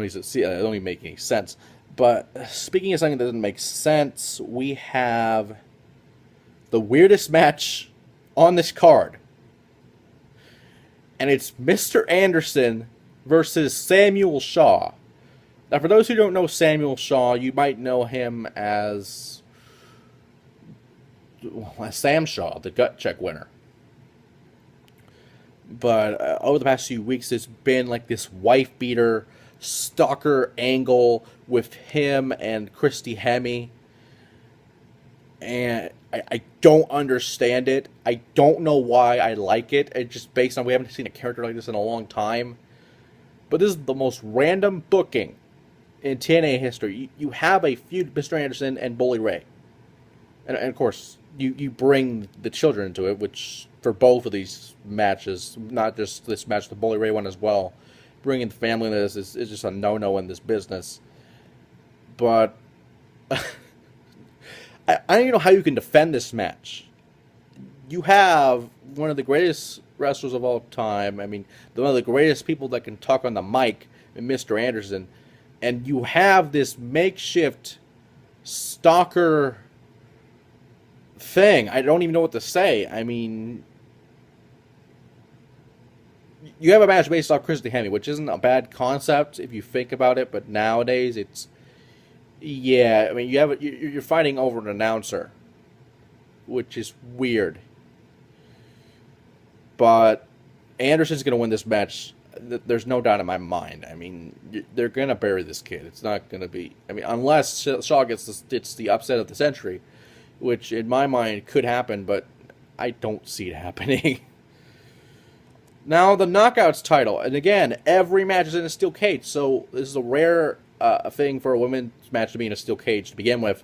It don't even make any sense. But speaking of something that doesn't make sense, we have the weirdest match on this card. And it's Mr. Anderson versus Samuel Shaw. Now, for those who don't know Samuel Shaw, you might know him as Sam Shaw, the gut check winner. But over the past few weeks, it's been like this wife beater, stalker angle with him and Christy Hemme. And I don't understand it. I don't know why I like it. It's just based on we haven't seen a character like this in a long time. But this is the most random booking in TNA history. You have a feud with Mr. Anderson and Bully Ray. And of course, you bring the children into it, which for both of these matches, not just this match, the Bully Ray one as well, bringing the family into this is just a no-no in this business. But I don't even know how you can defend this match. You have one of the greatest wrestlers of all time. I mean, one of the greatest people that can talk on the mic, Mr. Anderson. And you have this makeshift stalker thing. I don't even know what to say. I mean, you have a match based off Christy Hemme, which isn't a bad concept if you think about it, but nowadays it's... Yeah, I mean, you're fighting over an announcer, which is weird. But Anderson's going to win this match. There's no doubt in my mind. I mean, they're going to bury this kid. It's not going to be... I mean, unless Shaw gets the upset of the century, which in my mind could happen, but I don't see it happening. Now, the Knockouts title. And again, every match is in a steel cage, so this is a rare thing for a women's match to be in a steel cage to begin with.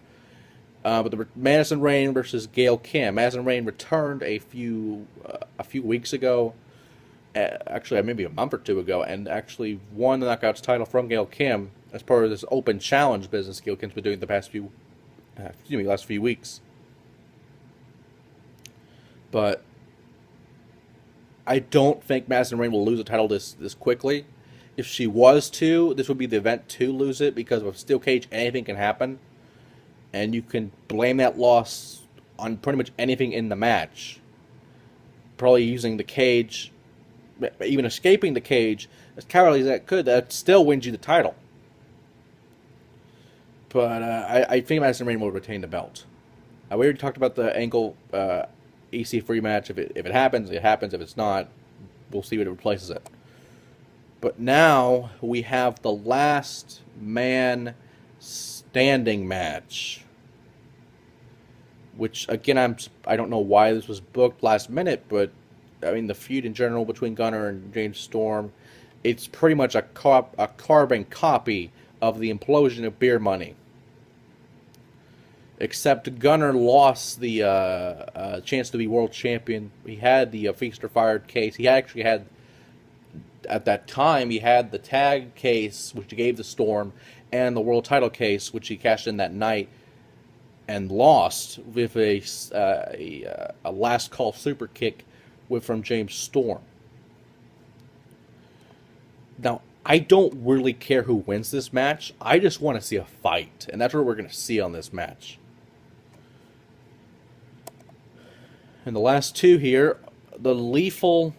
But the Madison Rayne versus Gail Kim. Madison Rayne returned a few weeks ago, actually maybe a month or two ago, and actually won the Knockouts title from Gail Kim as part of this open challenge business Gail Kim's been doing the last few weeks. But I don't think Madison Rayne will lose the title this quickly. If she was to, this would be the event to lose it, because with a steel cage, anything can happen. And you can blame that loss on pretty much anything in the match. Probably using the cage, even escaping the cage, as cowardly as that could, that still wins you the title. But I think Madison Rayne will retain the belt. We already talked about the ankle EC3 match. If it happens, it happens. If it's not, we'll see what it replaces it. But now we have the last man standing match, which again I don't know why this was booked last minute, but I mean the feud in general between Gunner and James Storm, it's pretty much a carbon copy of the implosion of Beer Money. Except Gunner lost the chance to be world champion. He had the Feast or Fired case. He actually had, at that time, he had the tag case, which he gave to Storm, and the world title case, which he cashed in that night, and lost with a last call super kick from James Storm. Now, I don't really care who wins this match. I just want to see a fight, and that's what we're going to see on this match. And the last two here, the lethal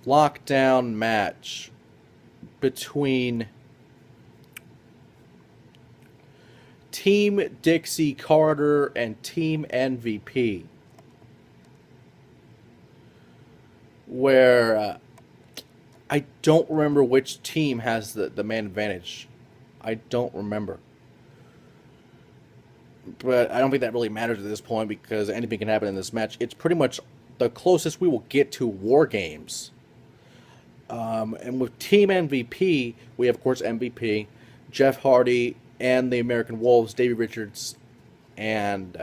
lockdown match between Team Dixie Carter and Team MVP, where I don't remember which team has the man advantage. I don't remember. But I don't think that really matters at this point, because anything can happen in this match. It's pretty much the closest we will get to War Games. And with Team MVP, we have, of course, MVP, Jeff Hardy, and the American Wolves, Davey Richards, and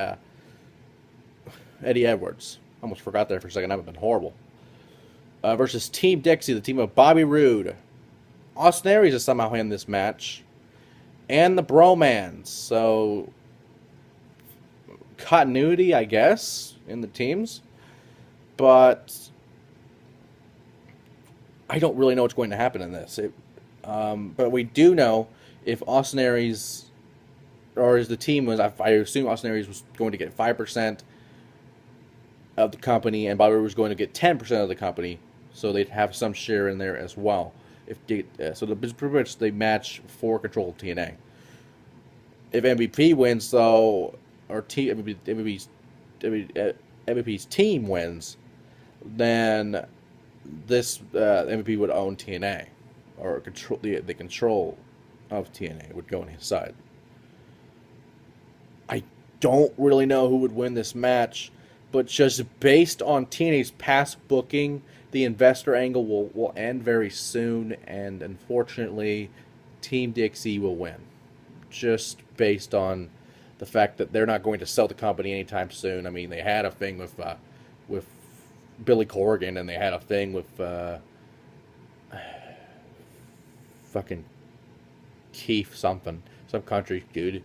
Eddie Edwards. Almost forgot there for a second. That would have been horrible. Versus Team Dixie, the team of Bobby Roode. Austin Aries is somehow in this match. And the Bromans. So, continuity, I guess, in the teams. But I don't really know what's going to happen in this. But we do know if Austin Aries, or as the team was, I assume Austin Aries was going to get 5% of the company, and Bobby Roode was going to get 10% of the company, so they'd have some share in there as well. If they, so pretty much they match for control of TNA. If MVP wins, though, or MVP's team wins, then this MVP would own TNA, or control the control of TNA would go on his side. I don't really know who would win this match, but just based on TNA's past booking, the investor angle will end very soon, and unfortunately, Team Dixie will win. Just based on the fact that they're not going to sell the company anytime soon. I mean, they had a thing with Billy Corgan, and they had a thing with fucking Keith something, some country dude,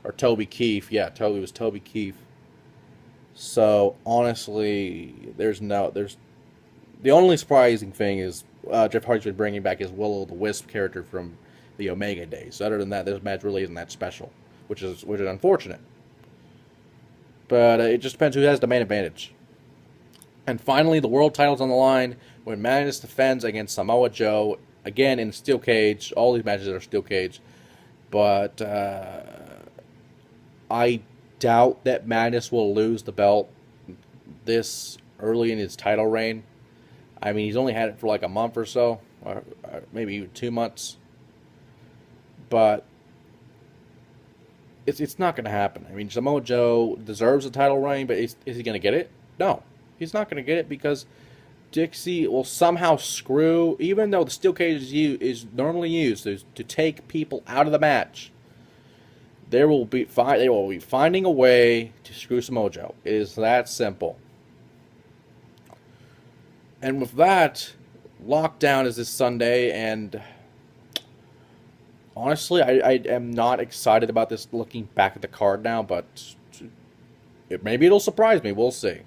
or Toby Keith. Yeah, it was Toby Keith. So honestly, there's the only surprising thing is Jeff Hardy's been bringing back his Will-O-the-Wisp character from the Omega days. Other than that, this match really isn't that special, which is unfortunate. But it just depends who has the main advantage. And finally, the world title's on the line when Madness defends against Samoa Joe, again in steel cage. All these matches are steel cage. But I doubt that Madness will lose the belt this early in his title reign. I mean, he's only had it for like a month or so, or maybe even 2 months. But it's not going to happen. I mean, Samoa Joe deserves a title reign, but is he going to get it? No, he's not going to get it because Dixie will somehow screw, even though the steel cage is normally used to take people out of the match. They will be finding a way to screw Samoa Joe. It is that simple. And with that, LockDown is this Sunday, and honestly, I am not excited about this looking back at the card now, but maybe it'll surprise me. We'll see.